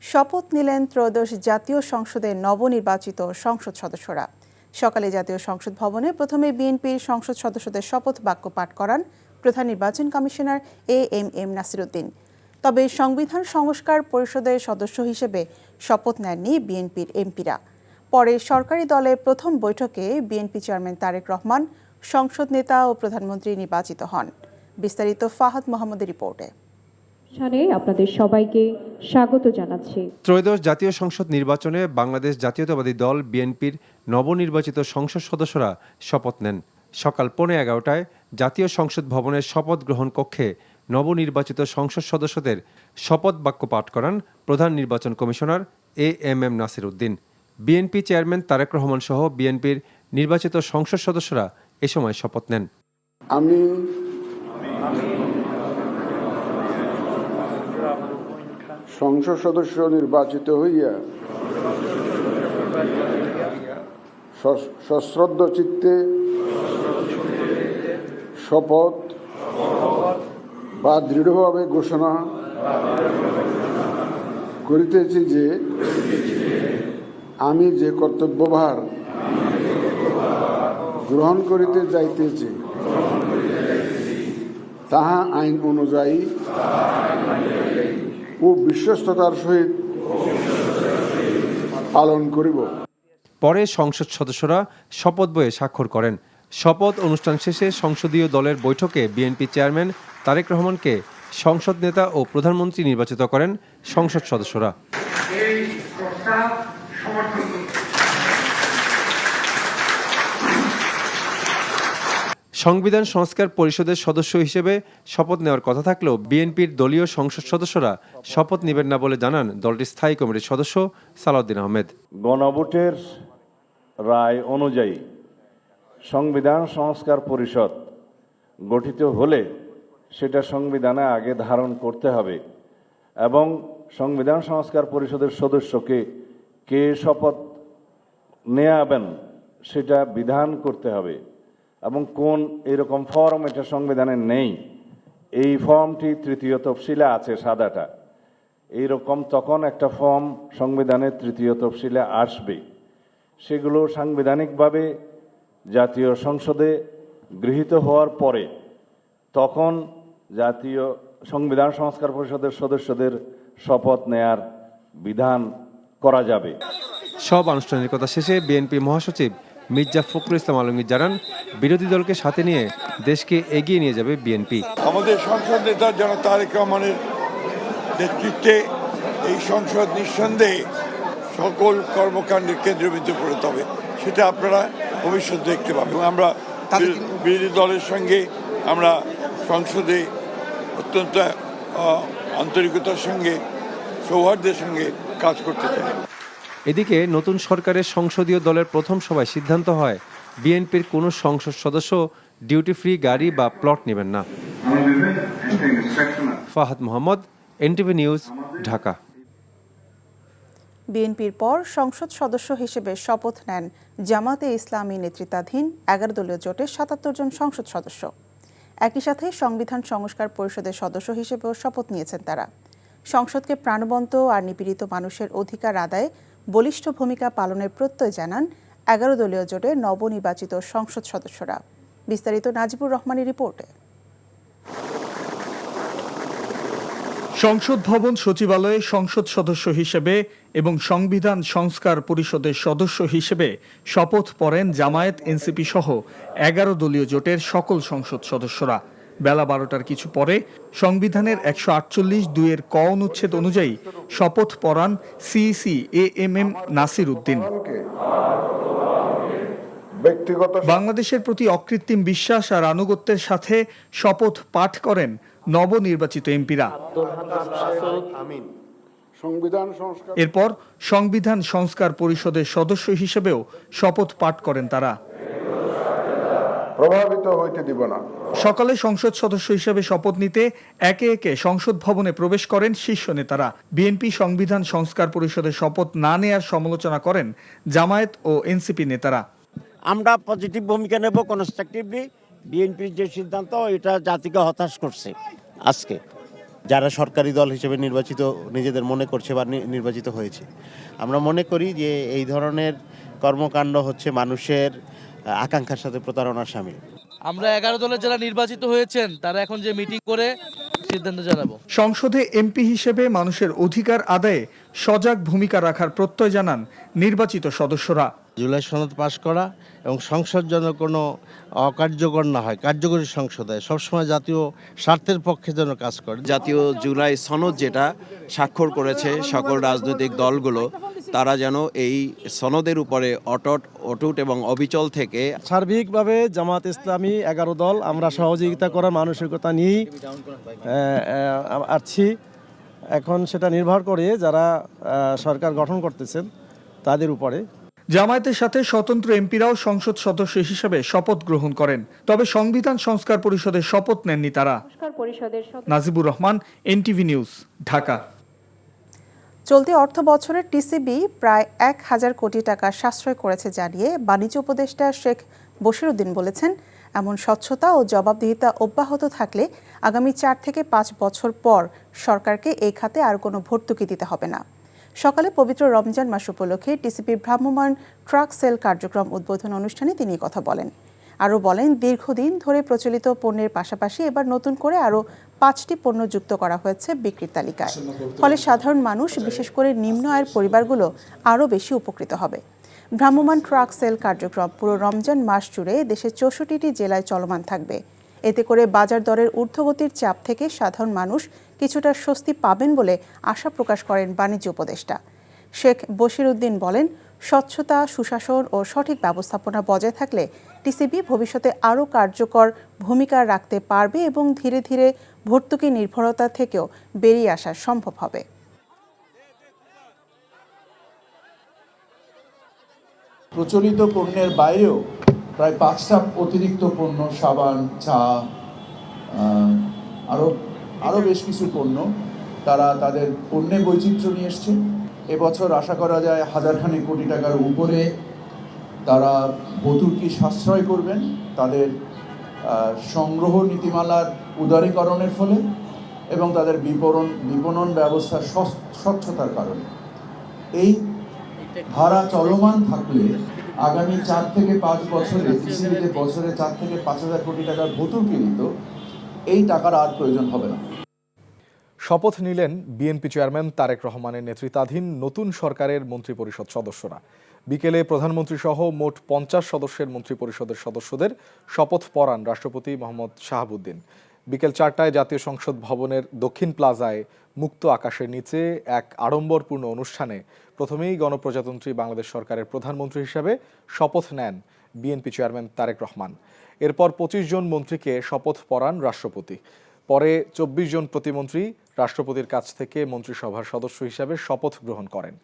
শপথ নিলেন ত্রয়োদশ জাতীয় সংসদের নবনির্বাচিত সংসদ সদস্যরা। সকালে জাতীয় সংসদ ভবনে প্রথমে বিএনপির সংসদ সদস্যদের শপথ বাক্য পাঠ করান প্রধান নির্বাচন কমিশনার এএমএম নাসিরউদ্দিন। তবে সংবিধান সংস্কার পরিষদের সদস্য হিসেবে শপথ নেননি বিএনপির এমপিরা। পরে সরকারি দলের প্রথম বৈঠকে বিএনপি চেয়ারম্যান তারেক রহমান সংসদ নেতা ও প্রধানমন্ত্রী নির্বাচিত হন। বিস্তারিত ফাহাদ মোহাম্মদের রিপোর্টে। আপনাদের সবাইকে স্বাগত জানাচ্ছি। ত্রয়োদশ জাতীয় সংসদ নির্বাচনে বাংলাদেশ জাতীয়তাবাদী দল বিএনপির নবনির্বাচিত সংসদ সদস্যরা শপথ নেন। সকাল 11:15টায় জাতীয় সংসদ ভবনের শপথ গ্রহণ কক্ষে নবনির্বাচিত সংসদ সদস্যদের শপথ বাক্য পাঠ করান প্রধান নির্বাচন commissioner AMM Nasiruddin. BNP chairman Tarique Rahman সহ বিএনপির নির্বাচিত সংসদ সদস্যরা এ সময় শপথ নেন। আমি সংসদ সদস্য নির্বাচিত হইয়া সশ্রদ্ধ চিত্তে শপথ বা দৃঢ়ভাবে ঘোষণা করিতেছি যে আমি যে কর্তব্যভার গ্রহণ করিতে যাইতেছি তাহা আইন অনুযায়ী ও বিশ্বস্ততার সহিত পালন করিব। পরে সংসদ সদস্যরা শপথ বইয়ে স্বাক্ষর করেন। শপথ অনুষ্ঠান শেষে সংসদীয় দলের বৈঠকে বিএনপি চেয়ারম্যান তারেক রহমানকে সংসদ নেতা ও প্রধানমন্ত্রী নির্বাচিত করেন সংসদ সদস্যরা। সংবিধান সংস্কার পরিষদের সদস্য হিসেবে শপথ নেওয়ার কথা থাকলেও বিএনপির দলীয় সংসদ সদস্যরা শপথ নেবেন না বলে জানান দলটির স্থায়ী কমিটির সদস্য সালাউদ্দিন আহমেদ। গণভোটের রায় অনুযায়ী সংবিধান সংস্কার পরিষদ গঠিত হলে সেটা সংবিধানে আগে ধারণ করতে হবে এবং সংবিধান সংস্কার পরিষদের সদস্যকে কে শপথ নেয়াবেন সেটা বিধান করতে হবে এবং কোন এরকম ফর্ম এটা সংবিধানে নেই। এই ফর্মটি তৃতীয় তফসিলে আছে, সাদাটা এইরকম তখন একটা ফর্ম সংবিধানের তৃতীয় তফসিলে আসবে। সেগুলো সাংবিধানিকভাবে জাতীয় সংসদে গৃহীত হওয়ার পরে তখন জাতীয় সংবিধান সংস্কার পরিষদের সদস্যদের শপথ নেয়ার বিধান করা যাবে। সব আনুষ্ঠানিকতা শেষে বিএনপি মহাসচিব মির্জা ফখরুল ইসলাম আলমগীর জানান বিরোধী দলকে সাথে নিয়ে দেশকে এগিয়ে নিয়ে যাবে বিএনপি। আমাদের সংসদ নেতা জনাব তারেক রহমানের নেতৃত্বে এই সংসদ নিঃসন্দেহে সকল কর্মকাণ্ডের কেন্দ্রবিন্দু পরিণত হবে, সেটা আপনারা ভবিষ্যতে দেখতে পাবেন। আমরা বিরোধী দলের সঙ্গে আমরা সংসদে অত্যন্ত আন্তরিকতার সঙ্গে সৌহার্দ্যের সঙ্গে কাজ করতে চাই। এদিকে নতুন সরকারের সংসদীয় দলের প্রথম সভায় সিদ্ধান্ত হয় বিএনপির কোনো সংসদ সদস্য ডিউটি ফ্রি গাড়ি বা প্লট নেবেন না। Fahad Mohammad, NTV news, Dhaka. বিএনপির পর সংসদ সদস্য হিসেবে শপথ নেন জামাতে ইসলামী নেতৃত্বাধীন 11 দলীয় জোটের 77 জন সংসদ সদস্য। একই সাথে সংবিধান সংস্কার পরিষদের সদস্য হিসেবেও শপথ নিয়েছেন তারা। সংসদকে প্রাণবন্ত আর নিপীড়িত মানুষের অধিকার আদায়ে বলিষ্ঠ ভূমিকা পালনের প্রত্যয় জানান 11 দলীয় জোটের নবনির্বাচিত সংসদ সদস্যরা। বিস্তারিত নাজিবুর রহমানের রিপোর্টে। সংসদ ভবন সচিবালয়ে সংসদ সদস্য হিসেবে এবং সংবিধান সংস্কার পরিষদের সদস্য হিসেবে শপথ পড়েন জামায়াত, এনসিপি সহ 11 দলীয় জোটের সকল সংসদ সদস্যরা। বেলা 12টার কিছু পরে সংবিধানের 148(2) ক অনুচ্ছেদ অনুযায়ী শপথ পড়ান সিইসি এএমএম নাসিরউদ্দিন। বাংলাদেশের প্রতি অকৃত্রিম বিশ্বাস আর আনুগত্যের সাথে শপথ পাঠ করেন নবনির্বাচিত এমপিরা। এরপর সংবিধান সংস্কার পরিষদের সদস্য হিসেবেও শপথ পাঠ করেন তারা। প্রভাবিত হইতে দিব না। সকালে সংসদ সদস্য হিসেবে শপথ নিতে একে একে সংসদ ভবনে প্রবেশ করেন শীর্ষ নেতারা। বিএনপি সংবিধান সংস্কার পরিষদের শপথ না নেয়ার সমালোচনা করেন জামায়াত ও এনসিপি নেতারা। আমরা পজিটিভ ভূমিকা নেব, কনস্ট্রাকটিভলি। বিএনপির যে সিদ্ধান্ত এটা জাতিকে হতাশ করছে। আজকে যারা সরকারি দল হিসেবে নির্বাচিত নিজেদের মনে করছে বা নির্বাচিত হয়েছে। আমরা মনে করি যে এই ধরনের কর্মকাণ্ড হচ্ছে মানুষের আকাঙ্ক্ষার সাথে প্রতারণার শামিল। আমরা 11 দলের যারা নির্বাচিত হয়েছেন তারা এখন যে মিটিং করে সিদ্ধান্ত জানাবো। সংসদে এমপি হিসেবে মানুষের অধিকার আদায়ে সজাগ ভূমিকা রাখার প্রত্যয় জানান নির্বাচিত সদস্যরা। জুলাই সনদ পাশ করা এবং সংসদ যেন কোনো অকার্যকর না হয়, কার্যকরী সংসদ হয়, সবসময় জাতীয় স্বার্থের পক্ষে যেন কাজ করে। জাতীয় জুলাই সনদ যেটা স্বাক্ষর করেছে সকল রাজনৈতিক দলগুলো, তারা যেন এই সনদের উপরে অটুট এবং অবিচল থেকে সার্বিকভাবে জামাত ইসলামী 11 দল আমরা সহযোগিতা করার মানসিকতা নিয়েই আছি। এখন সেটা নির্ভর করে যারা সরকার গঠন করতেছেন তাদের উপরে। জামায়াতের সাথে স্বতন্ত্র এমপিরাও সংসদ সদস্য হিসেবে শপথ গ্রহণ করেন, তবে সংবিধান সংস্কার পরিষদের শপথ নেননি তারা। Najibur Rahman, NTV news, Dhaka. চলতি অর্থ বছরে টিসিবি প্রায় 1000 কোটি টাকা সাশ্রয় করেছে জানিয়ে বাণিজ্য উপদেষ্টা শেখ বশিরউদ্দিন বলেছেন, এমন স্বচ্ছতা ও জবাবদিহিতা অব্যাহত থাকলে আগামী 4 থেকে 5 বছর পর সরকারকে এই খাতে আর কোনো ভর্তুকি দিতে হবে না। সকালে পবিত্র রমজান মাস উপলক্ষে টিসিবির ভ্রাম্যমাণ ট্রাক সেল কার্যক্রম উদ্বোধন অনুষ্ঠানে তিনি কথা বলেন। আরও বলেন, দীর্ঘদিন ধরে প্রচলিত পণ্যের পাশাপাশি এবার নতুন করে আরও 5টি পণ্য যুক্ত করা হয়েছে বিক্রির তালিকায়। ফলে সাধারণ মানুষ, বিশেষ করে নিম্ন আয়ের পরিবারগুলো আরও বেশি উপকৃত হবে। ভ্রাম্যমাণ ট্রাক সেল কার্যক্রম পুরো রমজান মাস জুড়ে দেশের 64টি জেলায় চলমান থাকবে। এতে করে বাজার দরের ঊর্ধ্বগতির চাপ থেকে সাধারণ মানুষ কিছুটা স্বস্তি পাবেন বলে আশা প্রকাশ করেন বাণিজ্য উপদেষ্টা। শেখ বশিরউদ্দিন বলেন, স্বচ্ছতা, সুশাসন ও সঠিক ব্যবস্থাপনা বজায় থাকলে টিসিবি ভবিষ্যতে আরও কার্যকর ভূমিকা রাখতে পারবে এবং ধীরে ধীরে ভর্তুকি নির্ভরতা থেকেও বেরিয়ে আসা সম্ভব হবে। প্রচলিত পণ্যের বাইরেও প্রায় 5টা অতিরিক্ত পণ্য, সাবান, চা, আরও বেশ কিছু পণ্য তারা তাদের পণ্যে বৈচিত্র্য নিয়ে এসছে। এবছর আশা করা যায় 1000 কোটি টাকার উপরে তারা ভর্তুকি সাশ্রয় করবেন তাদের সংগ্রহ নীতিমালার উদারীকরণের ফলে এবং তাদের বিপণন ব্যবস্থার স্বচ্ছতার কারণে। এই ধারা চলমান থাকলে আগামী 4 থেকে 5 বছরে টিসিবিতে বছরে 4 থেকে 5000 কোটি টাকার ভর্তুকি দিত, এই টাকার আর প্রয়োজন হবে না। শপথ নিলেন বিএনপি চেয়ারম্যান তারেক রহমানের নেতৃত্বাধীন নতুন সরকারের মন্ত্রিপরিষদ সদস্যরা। বিকেলে প্রধানমন্ত্রী সহ মোট 50 সদস্যের মন্ত্রিপরিষদের সদস্যদের শপথ পড়ান রাষ্ট্রপতি মোহাম্মদ শাহাবুদ্দিন। বিকেল 4টায় জাতীয় সংসদ ভবনের দক্ষিণ প্লাজায় মুক্ত আকাশের নিচে এক আড়ম্বরপূর্ণ অনুষ্ঠানে প্রথমেই গণপ্রজাতন্ত্রী বাংলাদেশ সরকারের প্রধানমন্ত্রী হিসেবে শপথ নেন বিএনপি চেয়ারম্যান তারেক রহমান। এরপর 25 জন মন্ত্রীকে শপথ পড়ান রাষ্ট্রপতি। পরে 24 জন প্রতিমন্ত্রী রাষ্ট্রপতির কাছ থেকে মন্ত্রিসভার সদস্য হিসেবে শপথ গ্রহণ করেন।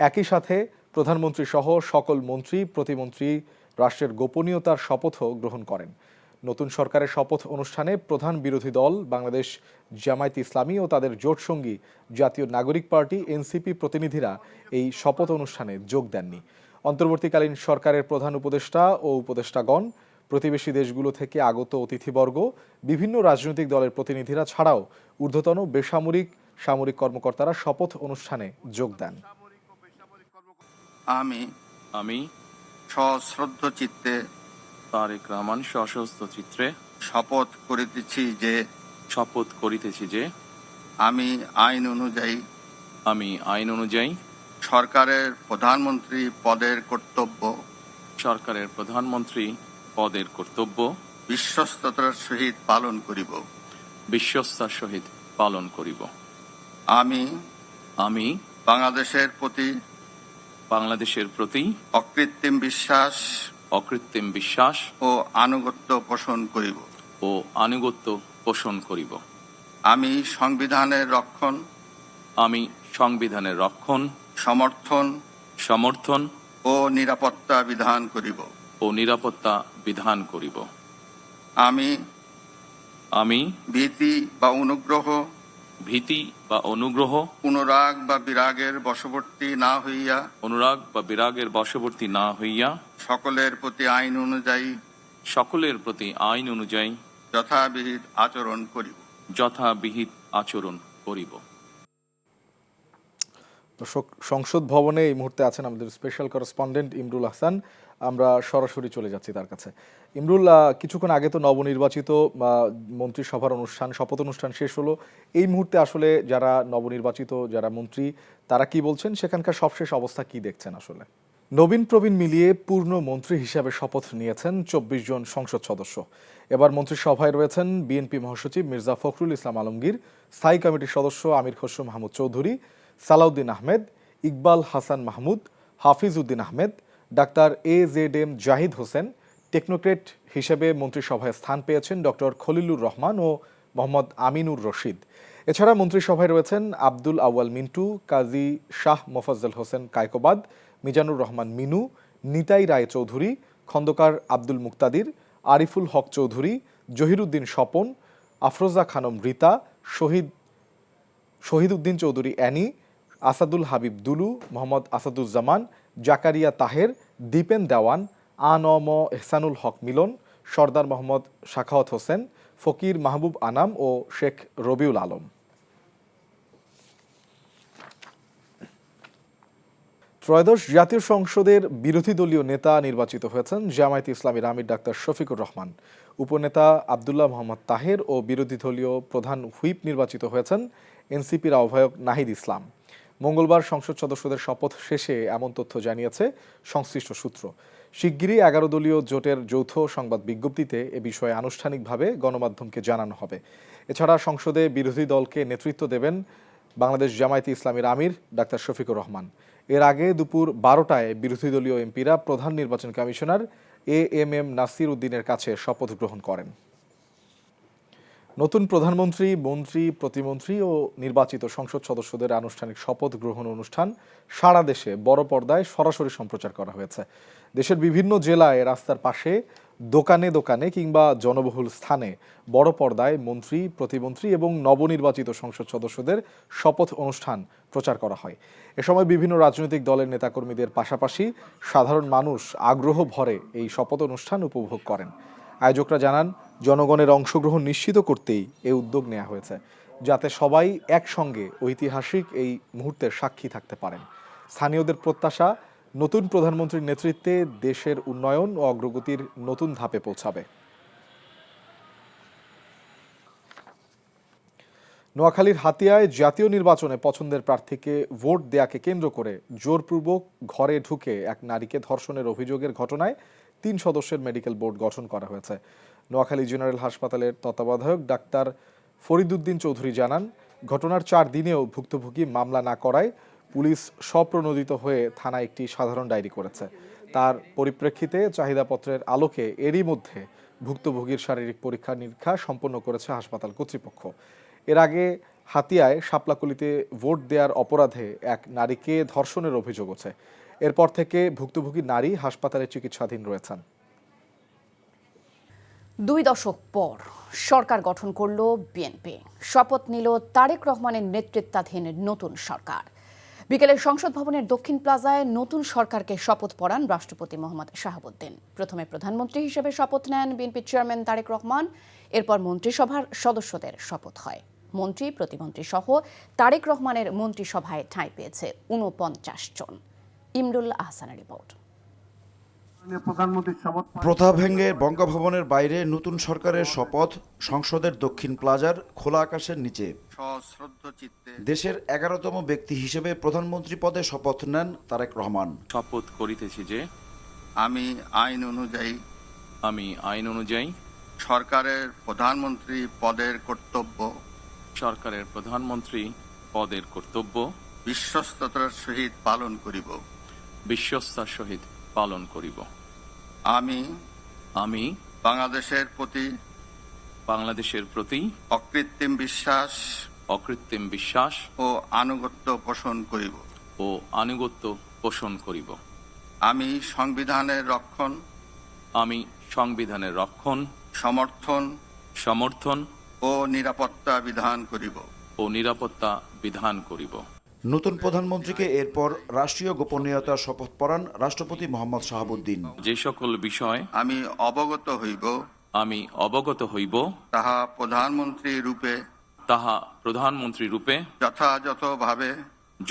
একই সাথে প্রধানমন্ত্রী সহ সকল মন্ত্রী, প্রতিমন্ত্রী রাষ্ট্রের গোপনীয়তার শপথও গ্রহণ করেন। নতুন সরকারের শপথ অনুষ্ঠানে প্রধান বিরোধী দল বাংলাদেশ জামায়াত ইসলামী ও তাদের জোটসঙ্গী জাতীয় নাগরিক পার্টি এনসিপি প্রতিনিধিরা এই শপথ অনুষ্ঠানে যোগ দেননি। অন্তর্বর্তীকালীন সরকারের প্রধান উপদেষ্টা ও উপদেষ্টাগণ, প্রতিবেশী দেশগুলো থেকে আগত অতিথিবর্গ, বিভিন্ন রাজনৈতিক দলের প্রতিনিধিরা ছাড়াও ঊর্ধ্বতন বেসামরিক, সামরিক কর্মকর্তারা শপথ অনুষ্ঠানে যোগ দেন। আমি সশ্রদ্ধ চিত্তে তারেক রহমান সশস্ত্র চিত্রে শপথ করিতেছি যে আমি আইন অনুযায়ী সরকারের প্রধানমন্ত্রী পদের কর্তব্য বিশ্বস্ততার সহিত পালন করিব। আমি বাংলাদেশের প্রতি অকৃত্রিম বিশ্বাস ও আনুগত্য পোষণ করিব। আমি সংবিধানের রক্ষণ সমর্থন ও নিরাপত্তা বিধান করিব। আমি ভীতি বা অনুগ্রহ অনুরাগ বা বিরাগের বশবর্তী না হইয়া সকলের প্রতি আইন অনুযায়ী যথাবিহিত আচরণ করিব। করিব। দর্শক, সংসদ ভবনে এই মুহূর্তে আছেন আমাদের স্পেশাল করেসপন্ডেন্ট ইমরুল হাসান। আমরা সরাসরি চলে যাচ্ছি তার কাছে। ইমরুল, কিছুক্ষণ আগে তো নবনির্বাচিত মন্ত্রিসভার অনুষ্ঠান, শপথ অনুষ্ঠান শেষ হলো। এই মুহূর্তে আসলে যারা নবনির্বাচিত যারা মন্ত্রী তারা কি বলছেন, সেখানকার সবশেষ অবস্থা কি দেখছেন? আসলে নবীন প্রবীণ মিলিয়ে পূর্ণ মন্ত্রী হিসাবে শপথ নিয়েছেন 24 জন সংসদ সদস্য। এবার মন্ত্রিসভায় রয়েছেন বিএনপি মহাসচিব মির্জা ফখরুল ইসলাম আলমগীর, স্থায়ী কমিটির সদস্য Amir Khasru Mahmud Chowdhury, Salahuddin Ahmed, Iqbal Hasan Mahmud, Hafiz Uddin Ahmed, doctor AZM Zahid Hossain. Technocrat হিসেবে মন্ত্রিসভায় স্থান পেয়েছেন ডক্টর খলিলুর রহমান ও মোহাম্মদ আমিনুর রশিদ। এছাড়া মন্ত্রিসভায় রয়েছেন আব্দুল আউয়াল মিন্টু, কাজী শাহ মোফাজ্জল হোসেন কায়কোবাদ, মিজানুর রহমান মিনু, নিতাই রায় চৌধুরী, খন্দকার আব্দুল মুক্তাদির, আরিফুল হক চৌধুরী, জহিরুদ্দিন স্বপন, আফরোজা খানম রীতা, শহীদউদ্দিন চৌধুরী অ্যানি, আসাদুল হাবিব দুলু, মোহাম্মদ আসাদুজ্জামান, জাকারিয়া তাহের, দীপেন দেওয়ান, আনম এহসানুল হক মিলন, সর্দার মোহাম্মদ শাখাওয়াত হোসেন, ফকির মাহবুব আনাম ও শেখ রবিউল আলম। ত্রয়োদশ জাতীয় সংসদের বিরোধী দলীয় নেতা নির্বাচিত হয়েছেন জামায়াতে ইসলামীর আমির ডাক্তার শফিকুর রহমান। উপনেতা আব্দুল্লাহ মোহাম্মদ তাহের ও বিরোধী দলীয় প্রধান হুইপ নির্বাচিত হয়েছেন এনসিপির আহ্বায়ক নাহিদ ইসলাম। মঙ্গলবার সংসদ সদস্যদের শপথ শেষে এমন তথ্য জানিয়েছে সংশ্লিষ্ট সূত্র। শিগগিরই 11 দলীয় জোটের যৌথ সংবাদ বিজ্ঞপ্তিতে এ বিষয়ে আনুষ্ঠানিকভাবে গণমাধ্যমকে জানানো হবে। এছাড়া সংসদে বিরোধী দলকে নেতৃত্ব দেবেন বাংলাদেশ জামায়াতে ইসলামীর আমির ডাক্তার শফিকুর রহমান। এর আগে দুপুর 12টায় বিরোধী দলীয় এমপিরা প্রধান নির্বাচন কমিশনার AMM নাসির উদ্দিনের কাছে শপথ গ্রহণ করেন। নতুন প্রধানমন্ত্রী, মন্ত্রী, প্রতিমন্ত্রী ও নির্বাচিত সংসদ সদস্যদের আনুষ্ঠানিক শপথ গ্রহণ অনুষ্ঠান সারা দেশে বড় পর্দায় সরাসরি সম্প্রচার করা হয়েছে। দেশের বিভিন্ন জেলায় রাস্তার পাশে, দোকানে দোকানে কিংবা জনবহুল স্থানে বড় পর্দায় মন্ত্রী, প্রতিমন্ত্রী এবং নবনির্বাচিত সংসদ সদস্যদের শপথ অনুষ্ঠান প্রচার করা হয়। এ সময় বিভিন্ন রাজনৈতিক দলের নেতাকর্মীদের পাশাপাশি সাধারণ মানুষ আগ্রহ ভরে এই শপথ অনুষ্ঠান উপভোগ করেন। আয়োজকরা জানান, জনগণের অংশগ্রহণ নিশ্চিত করতেই এই উদ্যোগ নেওয়া হয়েছে, যাতে সবাই একসঙ্গে ঐতিহাসিক এই মুহূর্তের সাক্ষী থাকতে পারেন। স্থানীয়দের প্রত্যাশা, নতুন প্রধানমন্ত্রীর নেতৃত্বে দেশের উন্নয়ন ও অগ্রগতির নতুন ধাপে পৌঁছাবে। নোয়াখালীর হাতিয়ায় জাতীয় নির্বাচনে পছন্দের প্রার্থীকে ভোট দেয়াকে কেন্দ্র করে জোরপূর্বক ঘরে ঢুকে এক নারীকে ধর্ষণের অভিযোগের ঘটনায় 3 সদস্যের মেডিকেল বোর্ড গঠন করা হয়েছে। নোয়াখালী জেনারেল হাসপাতালের তত্ত্বাবধায়ক ডাক্তার ফরিদউদ্দিন চৌধুরী জানান, ঘটনার 4 দিনেও ভুক্তভোগী মামলা না করায় পুলিশ স্বপ্রণোদিত হয়ে থানায় একটি সাধারণ ডায়েরি করেছে। তার পরিপ্রেক্ষিতে চাহিদাপত্রের আলোকে এরই মধ্যে ভুক্তভোগীর শারীরিক পরীক্ষা নিরীক্ষা সম্পন্ন করেছে হাসপাতাল কর্তৃপক্ষ। এর আগে হাতিয়ায় শাপলাকুলিতে ভোট দেওয়ার অপরাধে এক নারীকে ধর্ষণের অভিযোগ আছে। এরপর থেকে ভুক্তভোগী নারী হাসপাতালে চিকিৎসাধীন রয়েছেন। 2 দশক পর সরকার গঠন করল বিএনপি। শপথ নিল তারেক রহমানের নেতৃত্বাধীন নতুন সরকার। বিকেলে সংসদ ভবনের দক্ষিণ প্লাজায় নতুন সরকারকে শপথ পড়ান রাষ্ট্রপতি মোহাম্মদ শাহাবুদ্দিন। প্রথমে প্রধানমন্ত্রী হিসেবে শপথ নেন বিএনপি চেয়ারম্যান তারেক রহমান। এরপর মন্ত্রিসভার সদস্যদের শপথ হয়। মন্ত্রী, প্রতিমন্ত্রী সহ তারেক রহমানের মন্ত্রিসভায় ঠাঁই পেয়েছে 49 জন। ইমরুল আহসানের রিপোর্ট। প্রথা ভেঙে বঙ্গভবনের বাইরে নতুন সরকারের শপথ সংসদের দক্ষিণ প্লাজার খোলা আকাশের নিচে। দেশের 11তম ব্যক্তি হিসেবে প্রধানমন্ত্রী পদে শপথ নেন তারেক রহমান। শপথ করিতেছি যে আমি আইন অনুযায়ী সরকারের প্রধানমন্ত্রী পদের কর্তব্য বিশ্বস্ততার সহিত পালন করিব। আমি বাংলাদেশের প্রতি অকৃত্রিম বিশ্বাস ও আনুগত্য পোষণ করিব। আমি সংবিধানের রক্ষণ সমর্থন ও নিরাপত্তা বিধান করিব। নতুন প্রধানমন্ত্রীকে এরপর রাষ্ট্রীয় গোপনীয়তার শপথ পড়ান রাষ্ট্রপতি মোহাম্মদ শাহাবুদ্দিন। যে সকল বিষয় আমি অবগত হইব তাহা তাহা প্রধানমন্ত্রী রূপে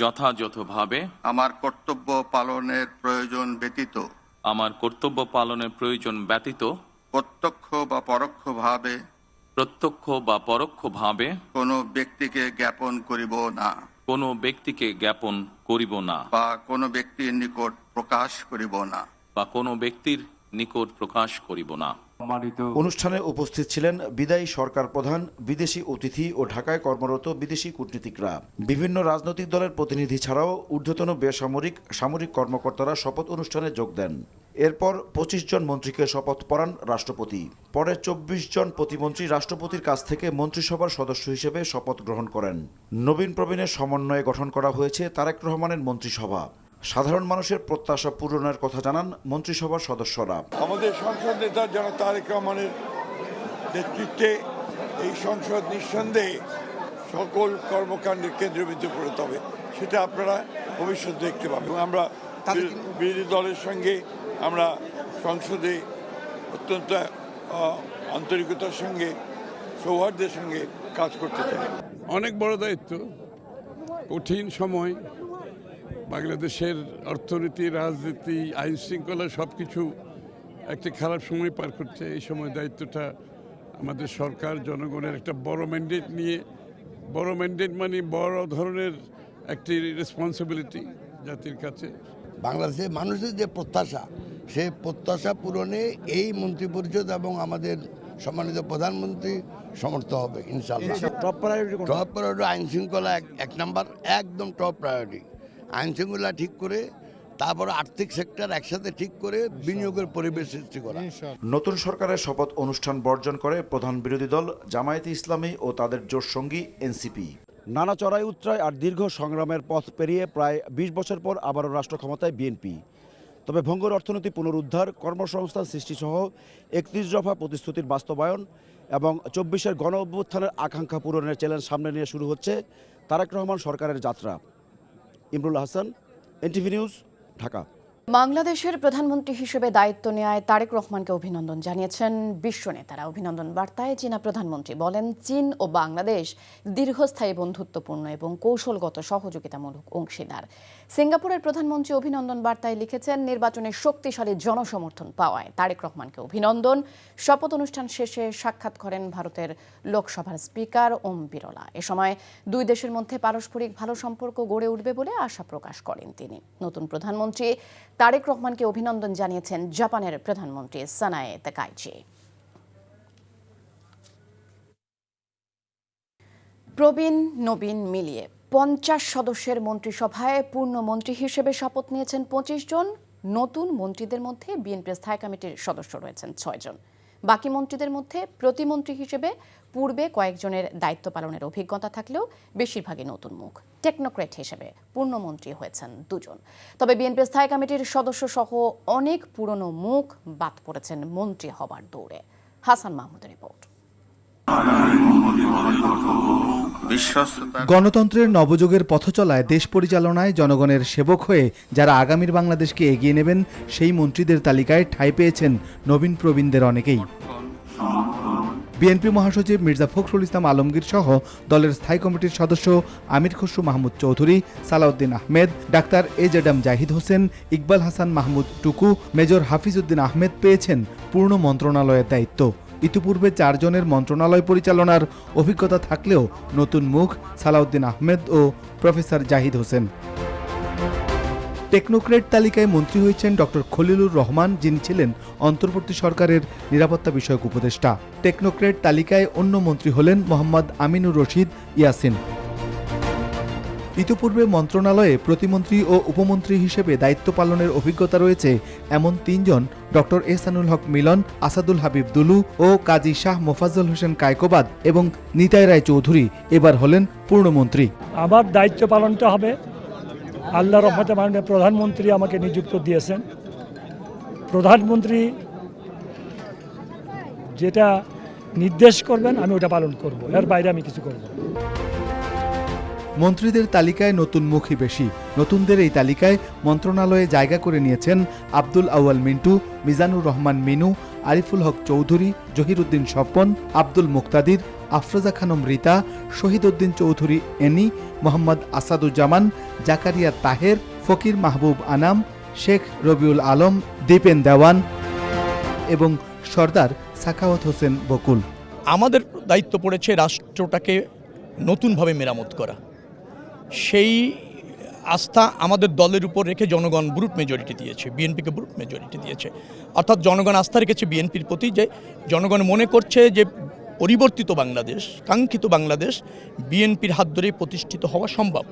যথাযথভাবে আমার কর্তব্য পালনের প্রয়োজন ব্যতীত প্রত্যক্ষ বা পরোক্ষভাবে কোনো ব্যক্তিকে জ্ঞাপন করিব না বা কোনো ব্যক্তির নিকট প্রকাশ করিব না। অনুষ্ঠানে উপস্থিত ছিলেন বিদায়ী সরকার প্রধান, বিদেশি অতিথি ও ঢাকায় কর্মরত বিদেশি কূটনীতিকরা। বিভিন্ন রাজনৈতিক দলের প্রতিনিধি ছাড়াও ঊর্ধ্বতন বেসামরিক সামরিক কর্মকর্তারা শপথ অনুষ্ঠানে যোগ দেন। এরপর 25 জন মন্ত্রীকে শপথ পড়ান রাষ্ট্রপতি। পরে 24 জন প্রতিমন্ত্রী রাষ্ট্রপতির কাছ থেকে মন্ত্রিসভার সদস্য হিসেবে শপথ গ্রহণ করেন। নবীন প্রবীণের সমন্বয়ে গঠন করা হয়েছে তারেক রহমানের মন্ত্রিসভা। সাধারণ মানুষের প্রত্যাশা পূরণের কথা জানান মন্ত্রিসভার সদস্যরা। আমাদের সংসদ নেতা জনাব তারেক রহমানের নেতৃত্বে এই সংসদ নিঃসন্দেহে সকল কর্মকাণ্ডের কেন্দ্রবিন্দু পরিণত হবে, সেটা আপনারা ভবিষ্যতে দেখতে পাবেন। আমরা বিরোধী দলের সঙ্গে আমরা সংসদে অত্যন্ত আন্তরিকতার সঙ্গে সৌহার্দ্যের সঙ্গে কাজ করতে চাই। অনেক বড় দায়িত্ব, কঠিন সময়। বাংলাদেশের অর্থনীতি, রাজনীতি, আইন শৃঙ্খলা সব কিছু একটি খারাপ সময় পার করছে। এই সময় দায়িত্বটা আমাদের সরকার জনগণের একটা বড় ম্যান্ডেট নিয়ে, বড় ম্যান্ডেট মানে বড় ধরনের একটি রেসপন্সিবিলিটি জাতির কাছে। বাংলাদেশের মানুষের যে প্রত্যাশা, সেই প্রত্যাশা পূরণে এই মন্ত্রিপরিষদ এবং আমাদের সম্মানিত প্রধানমন্ত্রী সমর্থ হবে ইনশাআল্লাহ। টপ প্রায়োরিটি আইন শৃঙ্খলা এক নাম্বার, একদম টপ প্রায়োরিটি। আইন শৃঙ্খলা ঠিক করে তারপর আর্থিক সেক্টর একসাথে ঠিক করে বিনিয়োগের পরিবেশ সৃষ্টি করা। নতুন সরকারের শপথ অনুষ্ঠান বর্জন করে প্রধান বিরোধী দল জামায়াতে ইসলামী ও তাদের জোট সঙ্গী এনসিপি। নানা চড়াই উতরাই আর দীর্ঘ সংগ্রামের পথ পেরিয়ে প্রায় 20 বছর পর আবারও রাষ্ট্র ক্ষমতায় বিএনপি। তবে ভঙ্গুর অর্থনীতি পুনরুদ্ধার, কর্মসংস্থান সৃষ্টিসহ 31 দফা প্রতিশ্রুতির বাস্তবায়ন এবং 24-এর গণ অভ্যুত্থানের আকাঙ্ক্ষা পূরণের চ্যালেঞ্জ সামনে নিয়ে শুরু হচ্ছে তারেক রহমান সরকারের যাত্রা। Imrul Hasan, NTV news, Dhaka. বাংলাদেশের প্রধানমন্ত্রী হিসেবে দায়িত্ব নেওয়ায় তারেক রহমানকে অভিনন্দন জানিয়েছেন বিশ্ব নেতারা। অভিনন্দন বার্তায় চীনা প্রধানমন্ত্রী বলেন, চীন ও বাংলাদেশ দীর্ঘস্থায়ী বন্ধুত্বপূর্ণ এবং কৌশলগত সহযোগিতামূলক অংশীদার। সিঙ্গাপুরের প্রধানমন্ত্রী অভিনন্দন বার্তায় লিখেছেন, নির্বাচনে শক্তিশালী জনসমর্থন পাওয়ায় তারেক রহমানকে অভিনন্দন। শপথ অনুষ্ঠান শেষে সাক্ষাৎ করেন ভারতের লোকসভার স্পিকার ওম বিরলা। এ সময় দুই দেশের মধ্যে পারস্পরিক ভালো সম্পর্ক গড়ে উঠবে বলে আশা প্রকাশ করেন তিনি। নতুন প্রধানমন্ত্রী তারেক রহমানকে অভিনন্দন জানিয়েছেন জাপানের প্রধানমন্ত্রী সানায়ে তাকাইচি। প্রবীণ নবীন মিলিয়ে 50 সদস্যের মন্ত্রিসভায় পূর্ণ মন্ত্রী হিসেবে শপথ নিয়েছেন 25 জন। নতুন মন্ত্রীদের মধ্যে বিএনপি স্থায়ী কমিটির সদস্য রয়েছেন 6 জন। বাকি মন্ত্রীদের মধ্যে প্রতিমন্ত্রী হিসেবে পূর্বে কয়েকজনের দায়িত্ব পালনের অভিজ্ঞতা থাকলেও বেশিরভাগই নতুন মুখ। টেকনোক্রেট হিসেবে পূর্ণমন্ত্রী হয়েছেন 2 জন। তবে বিএনপি স্থায়ী কমিটির সদস্য সহ অনেক পুরনো মুখ বাদ পড়েছেন মন্ত্রী হবার দৌড়ে। হাসান মাহমুদের রিপোর্ট। গণতন্ত্রের নবযুগের পথচলায় দেশ পরিচালনায় জনগণের সেবক হয়ে যারা আগামীর বাংলাদেশকে এগিয়ে নেবেন, সেই মন্ত্রীদের তালিকায় ঠাঁই পেয়েছেন নবীন প্রবীণদের অনেকেই। বিএনপি মহাসচিব মির্জা ফখরুল ইসলাম আলমগীর সহ দলের স্থায়ী কমিটির সদস্য আমির খসরু মাহমুদ চৌধুরী, সালাউদ্দিন আহমেদ, ডাক্তার এজেডাম জাহিদ হোসেন, ইকবাল হাসান মাহমুদ টুকু, মেজর হাফিজউদ্দিন আহমেদ পেয়েছেন পূর্ণ মন্ত্রণালয়ের দায়িত্ব। ইতিপূর্বে 4 জনের মন্ত্রণালয় পরিচালনার অভিজ্ঞতা থাকলেও নতুন মুখ সালাউদ্দিন আহমেদ ও প্রফেসর জাহিদ হোসেন। টেকনোক্রেট তালিকায় মন্ত্রী হয়েছেন ডক্টর খলিলুর রহমান, যিনি ছিলেন অন্তর্বর্তী সরকারের নিরাপত্তা বিষয়ক উপদেষ্টা। টেকনোক্রেট তালিকায় অন্য মন্ত্রী হলেন মোহাম্মদ আমিনুর রশিদ ইয়াসিন। ইতিপূর্বে মন্ত্রণালয়ে প্রতিমন্ত্রী ও উপমন্ত্রী হিসেবে দায়িত্ব পালনের অভিজ্ঞতা রয়েছে এমন 3 জন, ডক্টর এহসানুল হক মিলন, আসাদুল হাবিব দুলু ও কাজী শাহ মোফাজ্জল হোসেন কায়কোবাদ এবং নিতাই রায় চৌধুরী এবার হলেন পূর্ণমন্ত্রী। আমার দায়িত্ব পালনটা হবে, আল্লাহর রহমতে মাননীয় প্রধানমন্ত্রী আমাকে নিযুক্ত দিয়েছেন। প্রধানমন্ত্রী যেটা নির্দেশ করবেন আমি ওটা পালন করব, এর বাইরে আমি কিছু করব না। মন্ত্রীদের তালিকায় নতুন মুখই বেশি। নতুনদের এই তালিকায় মন্ত্রণালয়ে জায়গা করে নিয়েছেন আব্দুল আউয়াল মিন্টু, মিজানুর রহমান মিনু, আরিফুল হক চৌধুরী, জহিরুদ্দিন স্বপন, আব্দুল মুক্তাদির, আফরোজা খানম রীতা, শহীদ উদ্দিন চৌধুরী এনি, মোহাম্মদ আসাদুজ্জামান, জাকারিয়া তাহের, ফকির মাহবুব আনাম, শেখ রবিউল আলম, দীপেন দেওয়ান এবং সর্দার সাখাওয়াত হোসেন বকুল। আমাদের দায়িত্ব পড়েছে রাষ্ট্রটাকে নতুনভাবে মেরামত করা। সেই আস্থা আমাদের দলের উপর রেখে জনগণ ব্রুট মেজরিটি দিয়েছে, বিএনপিকে ব্রুট মেজরিটি দিয়েছে। অর্থাৎ জনগণ আস্থা রেখেছে বিএনপির প্রতি, যে জনগণ মনে করছে যে পরিবর্তিত বাংলাদেশ, কাঙ্ক্ষিত বাংলাদেশ বিএনপির হাত ধরেই প্রতিষ্ঠিত হওয়া সম্ভব।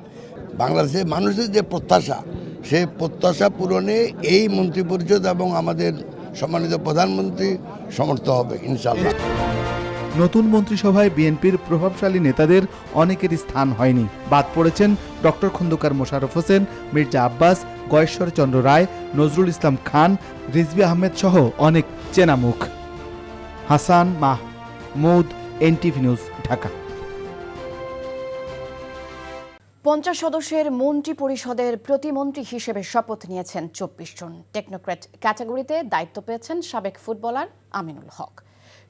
বাংলাদেশের মানুষের যে প্রত্যাশা, সেই প্রত্যাশা পূরণে এই মন্ত্রিপরিষদ এবং আমাদের সম্মানিত প্রধানমন্ত্রী সমর্থ হবে ইনশাআল্লাহ। নতুন মন্ত্রিসভায় বিএনপির প্রভাবশালী নেতাদের অনেকেরই স্থান হয়নি। বাদ পড়েছেন ডক্টর খন্দকার মোশাররফ হোসেন, মির্জা আব্বাস, গয়েশ্বর চন্দ্র রায়, নজরুল ইসলাম খান, রিজভী আহমেদ সহ অনেক চেনা মুখ। Hasan Mahmud, NTV news, Dhaka. 50 সদস্যের মন্ত্রী পরিষদের প্রতিমন্ত্রী হিসেবে শপথ নিয়েছেন 24 জন। টেকনোক্র্যাট ক্যাটাগরিতে দায়িত্ব পেয়েছেন সাবেক ফুটবলার আমিনুল হক।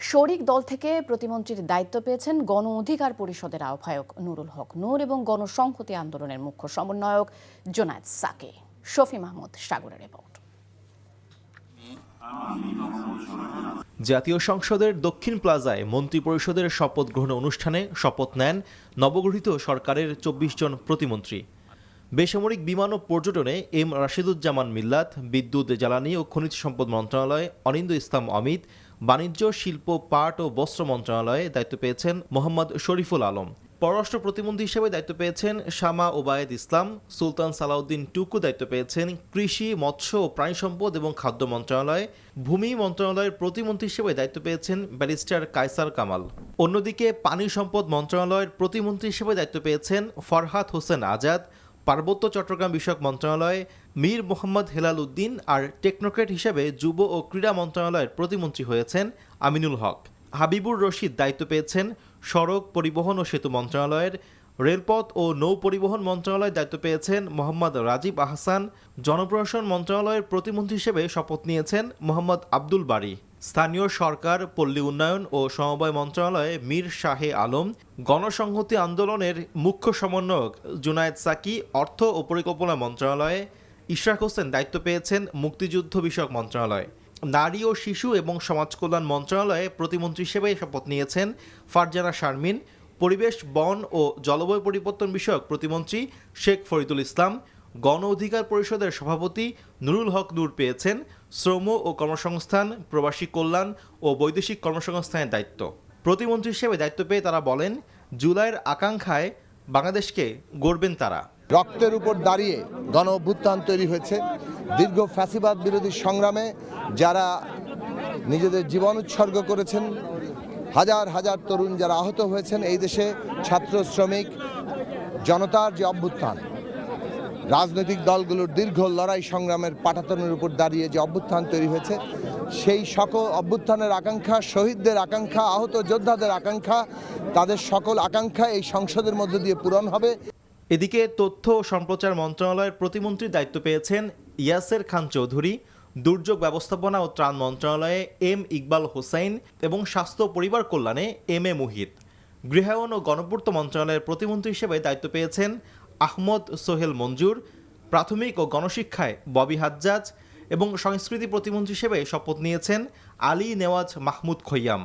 শরিক দল থেকে প্রতিমন্ত্রীর দায়িত্ব পেয়েছেন গণ অধিকার পরিষদের আহ্বায়ক নুরুল হক নূর এবং গণসংহতি আন্দোলনের মুখ্য সমন্বয়ক জোনায়েদ সাকি। শফি মাহমুদ সাগরের রিপোর্ট। জাতীয় সংসদের দক্ষিণ প্লাজায় মন্ত্রিপরিষদের শপথ গ্রহণ অনুষ্ঠানে শপথ নেন নবগঠিত সরকারের 24 জন প্রতিমন্ত্রী। বেসামরিক বিমান ও পর্যটনে এম রাশিদুজ্জামান মিল্লাত, বিদ্যুৎ, জ্বালানি ও খনিজ সম্পদ মন্ত্রণালয়ে অনিন্দ ইসলাম অমিত, বাণিজ্য, শিল্প, পাট ও বস্ত্র মন্ত্রণালয়ে দায়িত্ব পেয়েছেন মোহাম্মদ শরীফুল আলম। পররাষ্ট্র প্রতিমন্ত্রী হিসেবে দায়িত্ব পেয়েছেন শামা ওবায়েদ ইসলাম। সুলতান সালাউদ্দিন টুকু দায়িত্ব পেয়েছেন কৃষি, মৎস্য ও প্রাণী সম্পদ এবং খাদ্য মন্ত্রণালয়ে। ভূমি মন্ত্রণালয়ের প্রতিমন্ত্রী হিসেবে দায়িত্ব পেয়েছেন ব্যারিস্টার কায়সার কামাল। অন্যদিকে পানি সম্পদ মন্ত্রণালয়ের প্রতিমন্ত্রী হিসেবে দায়িত্ব পেয়েছেন ফরহাদ হোসেন আজাদ। পার্বত্য চট্টগ্রাম বিষয়ক মন্ত্রণালয়ে মীর মোহাম্মদ হেলাল উদ্দিন। আর টেকনোক্র্যাট হিসেবে যুব ও ক্রীড়া মন্ত্রণালয়ের প্রতিমন্ত্রী হয়েছেন আমিনুল হক। হাবিবুর রশিদ দায়িত্ব পেয়েছেন সড়ক, পরিবহন ও সেতু মন্ত্রণালয়ের। রেলপথ ও নৌ পরিবহন মন্ত্রণালয়ের দায়িত্ব পেয়েছেন মোহাম্মদ রাজীব আহসান। জনপ্রশাসন মন্ত্রণালয়ের প্রতিমন্ত্রী হিসেবে শপথ নিয়েছেন মোহাম্মদ আব্দুল বারী। স্থানীয় সরকার, পল্লী উন্নয়ন ও সমবায় মন্ত্রণালয়ে মীর শাহে আলম। গণসংহতি আন্দোলনের মুখ্য সমন্বয়ক জুনায়েদ সাকি। অর্থ ও পরিকল্পনা মন্ত্রণালয়ে ইশরাক হোসেন দায়িত্ব পেয়েছেন মুক্তিযুদ্ধ বিষয়ক মন্ত্রণালয়। নারী ও শিশু এবং সমাজ কল্যাণ মন্ত্রণালয়ে প্রতিমন্ত্রী হিসেবে শপথ নিয়েছেন ফারজানা শারমিন। পরিবেশ, বন ও জলবায়ু পরিবর্তন বিষয়ক প্রতিমন্ত্রী শেখ ফরিদুল ইসলাম। গণ অধিকার পরিষদের সভাপতি নুরুল হক নূর পেয়েছেন শ্রম ও কর্মসংস্থান, প্রবাসী কল্যাণ ও বৈদেশিক কর্মসংস্থানের দায়িত্ব। প্রতিমন্ত্রী হিসেবে দায়িত্ব পেয়ে তারা বলেন, জুলাইয়ের আকাঙ্ক্ষায় বাংলাদেশকে গড়বেন তারা। রক্তের উপর দাঁড়িয়ে গণ অভ্যুত্থান তৈরি হয়েছে। দীর্ঘ ফ্যাসিবাদ বিরোধী সংগ্রামে যারা নিজেদের জীবন উৎসর্গ করেছেন, হাজার হাজার তরুণ যারা আহত হয়েছেন, এই দেশে ছাত্র, শ্রমিক, জনতার যে অভ্যুত্থান, রাজনৈতিক দলগুলোর দীর্ঘ লড়াই সংগ্রামের পাটাতনের উপর দাঁড়িয়ে যে অভ্যুত্থান তৈরি হয়েছে, সেই সকল অভ্যুত্থানের আকাঙ্ক্ষা, শহীদদের আকাঙ্ক্ষা, আহত যোদ্ধাদের আকাঙ্ক্ষা, তাদের সকল আকাঙ্ক্ষা এই সংসদের মধ্য দিয়ে পূরণ হবে। এদিকে তথ্য ও সম্প্রচার মন্ত্রণালয়ের প্রতিমন্ত্রীর দায়িত্ব পেয়েছেন ইয়াসের খান চৌধুরী। দুর্যোগ ব্যবস্থাপনা ও ত্রাণ মন্ত্রণালয়ে এম ইকবাল হোসাইন এবং স্বাস্থ্য ও পরিবার কল্যাণে এম এ মুহিত। গৃহায়ন ও গণপূর্ত মন্ত্রণালয়ের প্রতিমন্ত্রী হিসেবে দায়িত্ব পেয়েছেন আহমদ সোহেল মঞ্জুর। প্রাথমিক ও গণশিক্ষায় ববি হাজ্জাজ এবং সংস্কৃতি প্রতিমন্ত্রী হিসেবে শপথ নিয়েছেন আলী নেওয়াজ মাহমুদ খৈয়াম।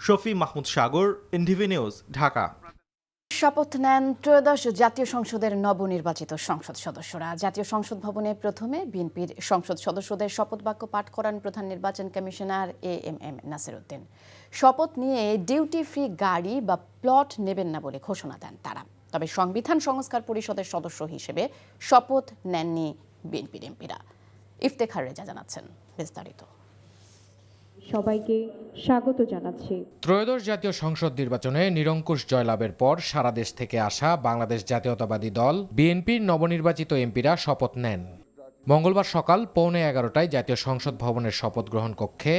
শফি মাহমুদ সাগর, এনটিভি নিউজ, ঢাকা। শপথ নেন ত্রয়োদশ জাতীয় সংসদের নবনির্বাচিত সংসদ সদস্যরা। জাতীয় সংসদ ভবনে প্রথমে বিএনপির সংসদ সদস্যদের শপথ বাক্য পাঠ করান প্রধান নির্বাচন কমিশনার এএমএম নাসির উদ্দিন। শপথ নিয়ে ডিউটি ফ্রি গাড়ি বা প্লট নেবেন না বলে ঘোষণা দেন তারা। তবে সংবিধান সংস্কার পরিষদের সদস্য হিসেবে শপথ নেননি বিএনপির এমপিরা। ইফতেখার রেজা জানাচ্ছেন বিস্তারিত। সবাইকে স্বাগত জানাচ্ছি। ত্রয়োদশ জাতীয় সংসদ নির্বাচনে নিরঙ্কুশ জয়লাভের পর সারা দেশ থেকে আসা বাংলাদেশ জাতীয়তাবাদী দল বিএনপির নবনির্বাচিত এমপিরা শপথ নেন। মঙ্গলবার সকাল 11:15টায় জাতীয় সংসদ ভবনের শপথ গ্রহণ কক্ষে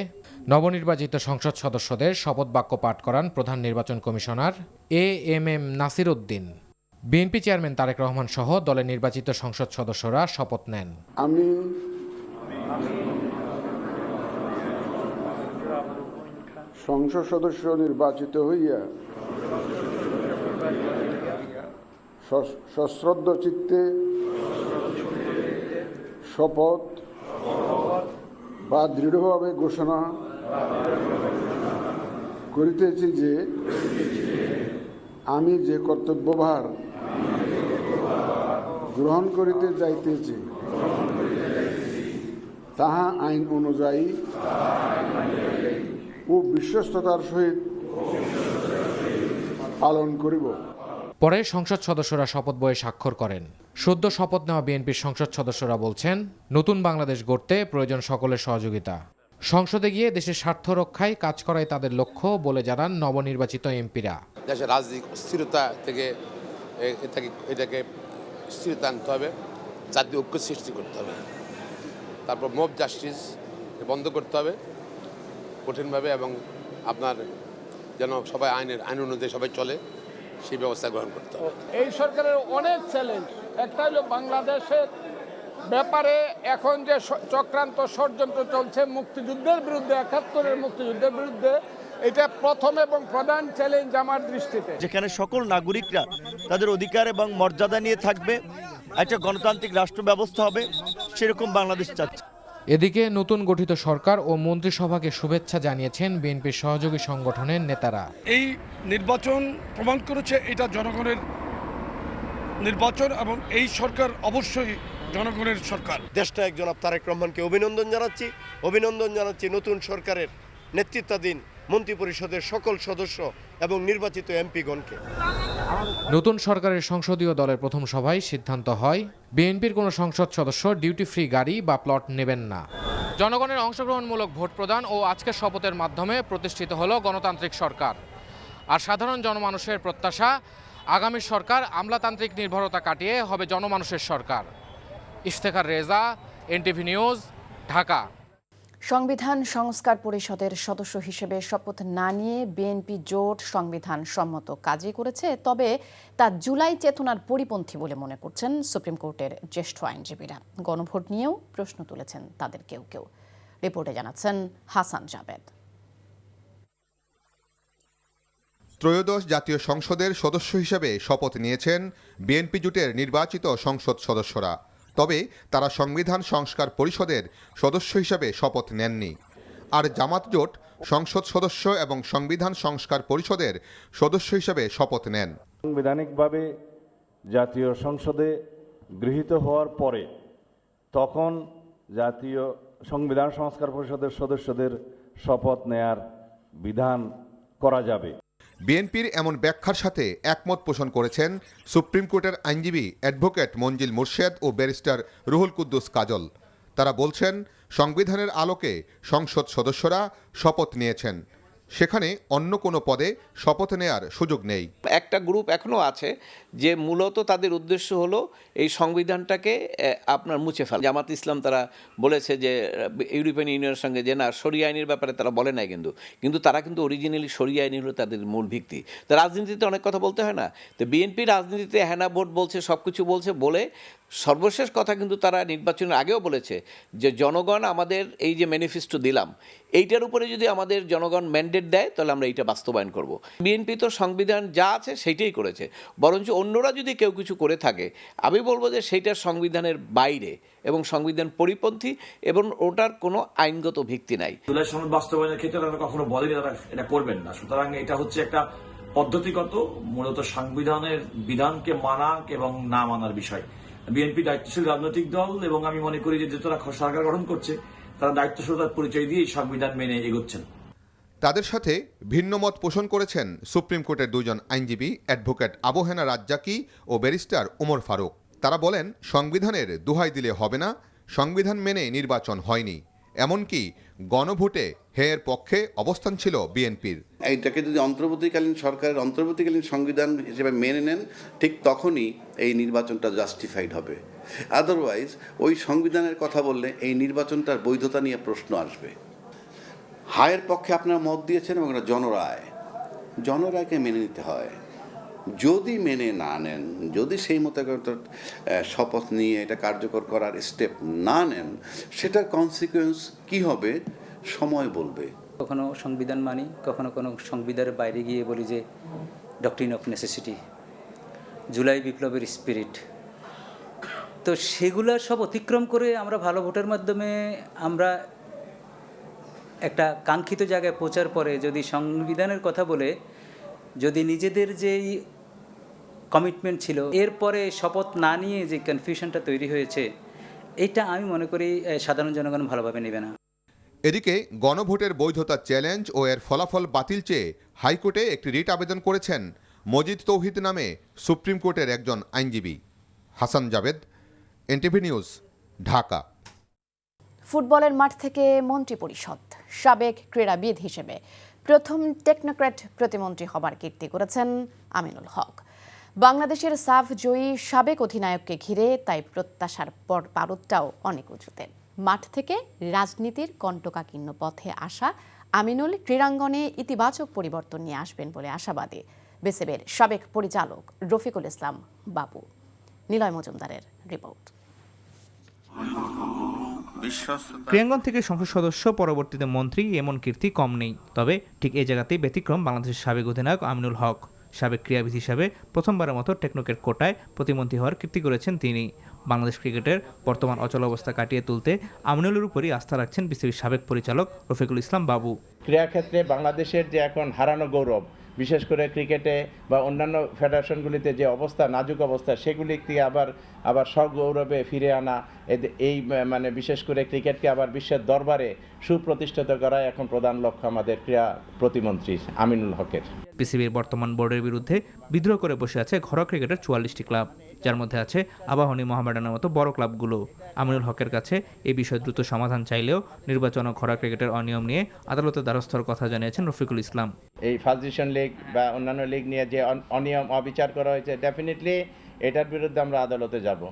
নবনির্বাচিত সংসদ সদস্যদের শপথ বাক্য পাঠ করান প্রধান নির্বাচন commissioner AMM Nasir Uddin. BNP chairman Tarique Rahman সহ দলের নির্বাচিত সংসদ সদস্যরা শপথ নেন। আমি সংসদ সদস্য নির্বাচিত হইয়া সশ্রদ্ধ চিত্তে শপথ বা দৃঢ়ভাবে ঘোষণা করিতেছি যে আমি যে কর্তব্যভার গ্রহণ করিতে যাইতেছি তাহা আইন অনুযায়ী ও বিশ্বস্ততার সহিত পালন করিব। পরে সংসদ সদস্যরা শপথ বইয়ে স্বাক্ষর করেন। সদ্য শপথ নেওয়া বিএনপির সংসদ সদস্যরা বলছেন, নতুন বাংলাদেশ গড়তে প্রয়োজন সকলের সহযোগিতা। সংসদে গিয়ে দেশের স্বার্থ রক্ষায় কাজ করাই তাদের লক্ষ্য বলে জানান নবনির্বাচিত এমপিরা। দেশের রাজনৈতিক স্থিরতা থেকে এটাকে স্থিরতা আনতে হবে, জাতীয় ঐক্য সৃষ্টি করতে হবে, তারপর মব জাস্টিস বন্ধ করতে হবে কঠিনভাবে, এবং আপনার যেন সবাই আইন অনুযায়ী সবাই চলে সেই ব্যবস্থা গ্রহণ করতে হবে। এই সরকারের অনেক চ্যালেঞ্জ। একটা হলো বাংলাদেশের ব্যাপারে এখন যে চক্রান্ত ষড়যন্ত্র চলছে মুক্তিযুদ্ধের বিরুদ্ধে, ৭১-এর মুক্তিযুদ্ধের বিরুদ্ধে, এটা প্রথম এবং প্রধান চ্যালেঞ্জ আমার দৃষ্টিতে। যেখানে সকল নাগরিকরা তাদের অধিকার এবং মর্যাদা নিয়ে থাকবে, একটা গণতান্ত্রিক রাষ্ট্র ব্যবস্থা হবে, সেরকম বাংলাদেশ চাচ্ছে। এদিকে নতুন গঠিত সরকার ও মন্ত্রিসভাকে শুভেচ্ছা জানিয়েছেন বিএনপির সহযোগী সংগঠনের নেতারা। এই নির্বাচন প্রমাণ করেছে এটা জনগণের নির্বাচন এবং এই সরকার অবশ্যই জনগণের সরকার। দেশটা একজন তারেক রহমানকে অভিনন্দন জানাচ্ছি নতুন সরকারের নেতৃত্বাধীন মন্ত্রিপরিষদের সকল সদস্য এবং নির্বাচিত এমপিগণকে। নতুন সরকারের সংসদীয় দলের প্রথম সভায় সিদ্ধান্ত হয়, বিএনপির কোনো সংসদ সদস্য ডিউটি ফ্রি গাড়ি বা প্লট নেবেন না। জনগণের অংশগ্রহণমূলক ভোট প্রদান ও আজকের শপথের মাধ্যমে প্রতিষ্ঠিত হলো গণতান্ত্রিক সরকার। আর সাধারণ জনমানুষের প্রত্যাশা, আগামী সরকার আমলাতান্ত্রিক নির্ভরতা কাটিয়ে হবে জনমানুষের সরকার। Iftekhar Reza, NTV news, Dhaka. সংবিধান সংস্কার পরিষদের সদস্য হিসেবে শপথ না নিয়ে বিএনপি জোট সংবিধান সম্মত কাজই করেছে, তবে তা জুলাই চেতনার পরিপন্থী বলে মনে করছেন সুপ্রিম কোর্টের জ্যেষ্ঠ আইনজীবীরা। গণভোট নিয়েও প্রশ্ন তুলেছেন তাদের কেউ কেউ। রিপোর্টে জানাচ্ছেন হাসান জাবেদ। ত্রয়োদশ জাতীয় সংসদের সদস্য হিসেবে শপথ নিয়েছেন বিএনপি জোটের নির্বাচিত সংসদ সদস্যরা, তবে তারা সংবিধান সংস্কার পরিষদের সদস্য হিসেবে শপথ নেননি। আর জামাত জোট সংসদ সদস্য এবং সংবিধান সংস্কার পরিষদের সদস্য হিসেবে শপথ নেন। সাংবিধানিকভাবে জাতীয় সংসদে গৃহীত হওয়ার পরে তখন জাতীয় সংবিধান সংস্কার পরিষদের সদস্যদের শপথ নেয়ার বিধান করা যাবে। বিএনপির এমন ব্যাখ্যার সাথে একমত পোষণ করেছেন সুপ্রিম কোর্টের আইনজীবী অ্যাডভোকেট মঞ্জিল মোর্শেদ ও ব্যারিস্টার রুহুল কুদ্দুস কাজল। তারা বলছেন, সংবিধানের আলোকে সংসদ সদস্যরা শপথ নিয়েছেন, সেখানে অন্য কোনো পদে শপথ নেয়ার সুযোগ নেই। একটা গ্রুপ এখনো আছে যে মূলত তাদের উদ্দেশ্য হলো এই সংবিধানটাকে আপনার মুছে ফেলা। জামাত ইসলাম তারা বলেছে যে ইউরোপিয়ান ইউনিয়নের সঙ্গে যে না, শরিয়া আইনের ব্যাপারে তারা বলে নাই, কিন্তু তারা কিন্তু অরিজিনালি শরিয়া আইন হলো তাদের মূল ভিত্তি। তো রাজনীতিতে অনেক কথা বলতে হয় না, তো বিএনপি রাজনীতিতে হ্যানা ভোট বলছে, সব কিছু বলছে, বলে সর্বশেষ কথা কিন্তু তারা নির্বাচনের আগেও বলেছে যে জনগণ আমাদের এই যে ম্যানিফেস্টো দিলাম, এইটার উপরে যদি আমাদের জনগণ ম্যান্ডেট দেয় তাহলে আমরা এইটা বাস্তবায়ন করব। বিএনপি তো সংবিধান যা আছে সেইটাই করেছে, বরঞ্চ অন্যরা যদি কেউ কিছু করে থাকে আমি বলবো যে সেইটা সংবিধানের বাইরে এবং সংবিধান পরিপন্থী এবং ওটার কোনো আইনগত ভিত্তি নাই। জুলাই সনদ বাস্তবায়নের ক্ষেত্রে তারা কখনো বলেনি তারা এটা করবেন না, সুতরাং এটা হচ্ছে একটা পদ্ধতিগত, মূলত সংবিধানের বিধানকে মানা এবং না মানার বিষয়। বিএনপি দায়িত্বশীল রাজনৈতিক দল এবং আমি মনে করি যে যারা সরকার গঠন করছে তারা দায়িত্বশীলতার পরিচয় দিয়ে সংবিধান মেনে এগোচ্ছেন। তাদের সাথে ভিন্ন মত পোষণ করেছেন সুপ্রিম কোর্টের দুজন আইনজীবী অ্যাডভোকেট আবহেনা রাজ্জাকি ও ব্যারিস্টার ওমর ফারুক। তারা বলেন, সংবিধানের দোহাই দিলে হবে না, সংবিধান মেনে নির্বাচন হয়নি, এমনকি গণভোটে হেয়ের পক্ষে অবস্থান ছিল বিএনপির। এইটাকে যদি অন্তর্বর্তীকালীন সরকারের অন্তর্বর্তীকালীন সংবিধান হিসেবে মেনে নেন, ঠিক তখনই এই নির্বাচনটা জাস্টিফাইড হবে। আদারওয়াইজ ওই সংবিধানের কথা বললে এই নির্বাচনটার বৈধতা নিয়ে প্রশ্ন আসবে। হায়ের পক্ষে আপনারা মত দিয়েছেন এবং এটা জনরায়কে মেনে নিতে হয়। যদি মেনে না নেন, যদি সেই মতো শপথ নিয়ে এটা কার্যকর করার স্টেপ না নেন, সেটার কনসিকুয়েন্স কি হবে সময় বলবে। কখনো সংবিধান মানি, কখনো কোনো সংবিধানের বাইরে গিয়ে বলি যে ডক্ট্রিন অফ নেসেসিটি, জুলাই বিপ্লবের স্পিরিট। তো সেগুলো সব অতিক্রম করে আমরা ভালো ভোটের মাধ্যমে আমরা একটা কাঙ্ক্ষিত জায়গায় পৌঁছার পরে যদি সংবিধানের কথা বলে যদি নিজেদের যেই কমিটমেন্ট ছিল এরপরে শপথ না নিয়ে যে কনফিউশনটা তৈরি হয়েছে, এটা আমি মনে করি সাধারণ জনগণ ভালোভাবে নেবে না। এদিকে গণভোটের বৈধতা চ্যালেঞ্জ ও এর ফলাফল বাতিল চেয়ে হাইকোর্টে একটি রিট আবেদন করেছেন মজিদ তৌহিদ নামে সুপ্রিম কোর্টের একজন আইনজীবী। Hasan Javed, NTV news, Dhaka. ফুটবলের মাঠ থেকে মন্ত্রিপরিষদ, সাবেক ক্রীড়াবিদ হিসেবে প্রথম টেকনোক্র্যাট প্রতিমন্ত্রী হবার কীর্তি করেছেন আমিনুল হক। বাংলাদেশের সাফ জয়ী সাবেক অধিনায়ককে ঘিরে তাই প্রত্যাশার পারদটাও অনেক উঁচুতে। মাঠ থেকে রাজনীতির কণ্টকাকীর্ণ পথে আসা আমিনুল ক্রীড়াঙ্গনে ইতিবাচক পরিবর্তন নিয়ে আসবেন বলে আশাবাদী বিসিবির সাবেক পরিচালক রফিকুল ইসলাম বাবু। নিলয় মজুমদারের রিপোর্ট। ক্রীড়াঙ্গন থেকে সংসদ সদস্য, পরবর্তীতে মন্ত্রী, এমন কীর্তি কম নেই। তবে ঠিক এই জায়গাতেই ব্যতিক্রম বাংলাদেশের সাবেক অধিনায়ক আমিনুল হক। সাবেক ক্রীড়াবিদ হিসাবে প্রথমবারের মতো টেকনোক্র্যাট কোটায় প্রতিমন্ত্রী হওয়ার কীর্তি করেছেন তিনি। বাংলাদেশ ক্রিকেটের বর্তমান অচল অবস্থা কাটিয়ে তুলতে আমিনুলের উপরই আস্থা রাখছেন বিসিবির সাবেক পরিচালক রফিকুল ইসলাম বাবু। ক্রীড়াক্ষেত্রে বাংলাদেশের যে এখন হারানো গৌরব, বিশেষ করে ক্রিকেটে বা অন্যান্য ফেডারেশনগুলিতে যে অবস্থা, নাজুক অবস্থা, সেগুলি থেকে আবার সগৌরবে ফিরে আনা, এই মানে বিশেষ করে ক্রিকেটকে আবার বিশ্বের দরবারে সুপ্রতিষ্ঠিত করা এখন প্রধান লক্ষ্য আমাদের ক্রীড়া প্রতিমন্ত্রী আমিনুল হকের। বিসিবির বর্তমান বোর্ডের বিরুদ্ধে বিদ্রোহ করে বসে আছে ঘরোয়া ক্রিকেটের 44টি ক্লাব, যার মধ্যে আছে আবাহনী, মোহামেডানের মতো বড় ক্লাবগুলো। আমিনুল হকের কাছে এই বিষয়ে দ্রুত সমাধান চাইলেও নির্বাচন ও ঘরোয়া ক্রিকেটের অনিয়ম নিয়ে আদালতের দ্বারস্থর কথা জানিয়েছেন রফিকুল ইসলাম। এই ফার্স্ট ডিভিশন লিগ বা অন্যান্য লিগ নিয়ে যে অনিয়ম অবিচার করা হয়েছে, ডেফিনেটলি এটার বিরুদ্ধে আমরা আদালতে যাব।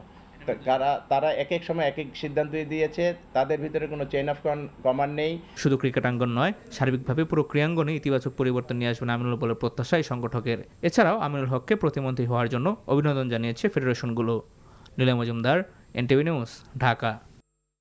তারা এক এক সময় এক এক সিদ্ধান্ত দিয়েছে, তাদের ভিতরে কোনো চেইন অফ কমান্ড নেই। শুধু ক্রিকেটাঙ্গন নয়, সার্বিকভাবে পুরো ক্রীড়াঙ্গনে ইতিবাচক পরিবর্তন নিয়ে আসবেন আমিনুল বলে প্রত্যাশা এই সংগঠকের। এছাড়াও আমিনুল হককে প্রতিমন্ত্রী হওয়ার জন্য অভিনন্দন জানিয়েছে ফেডারেশনগুলো। Niloy Majumder, NTV news, Dhaka.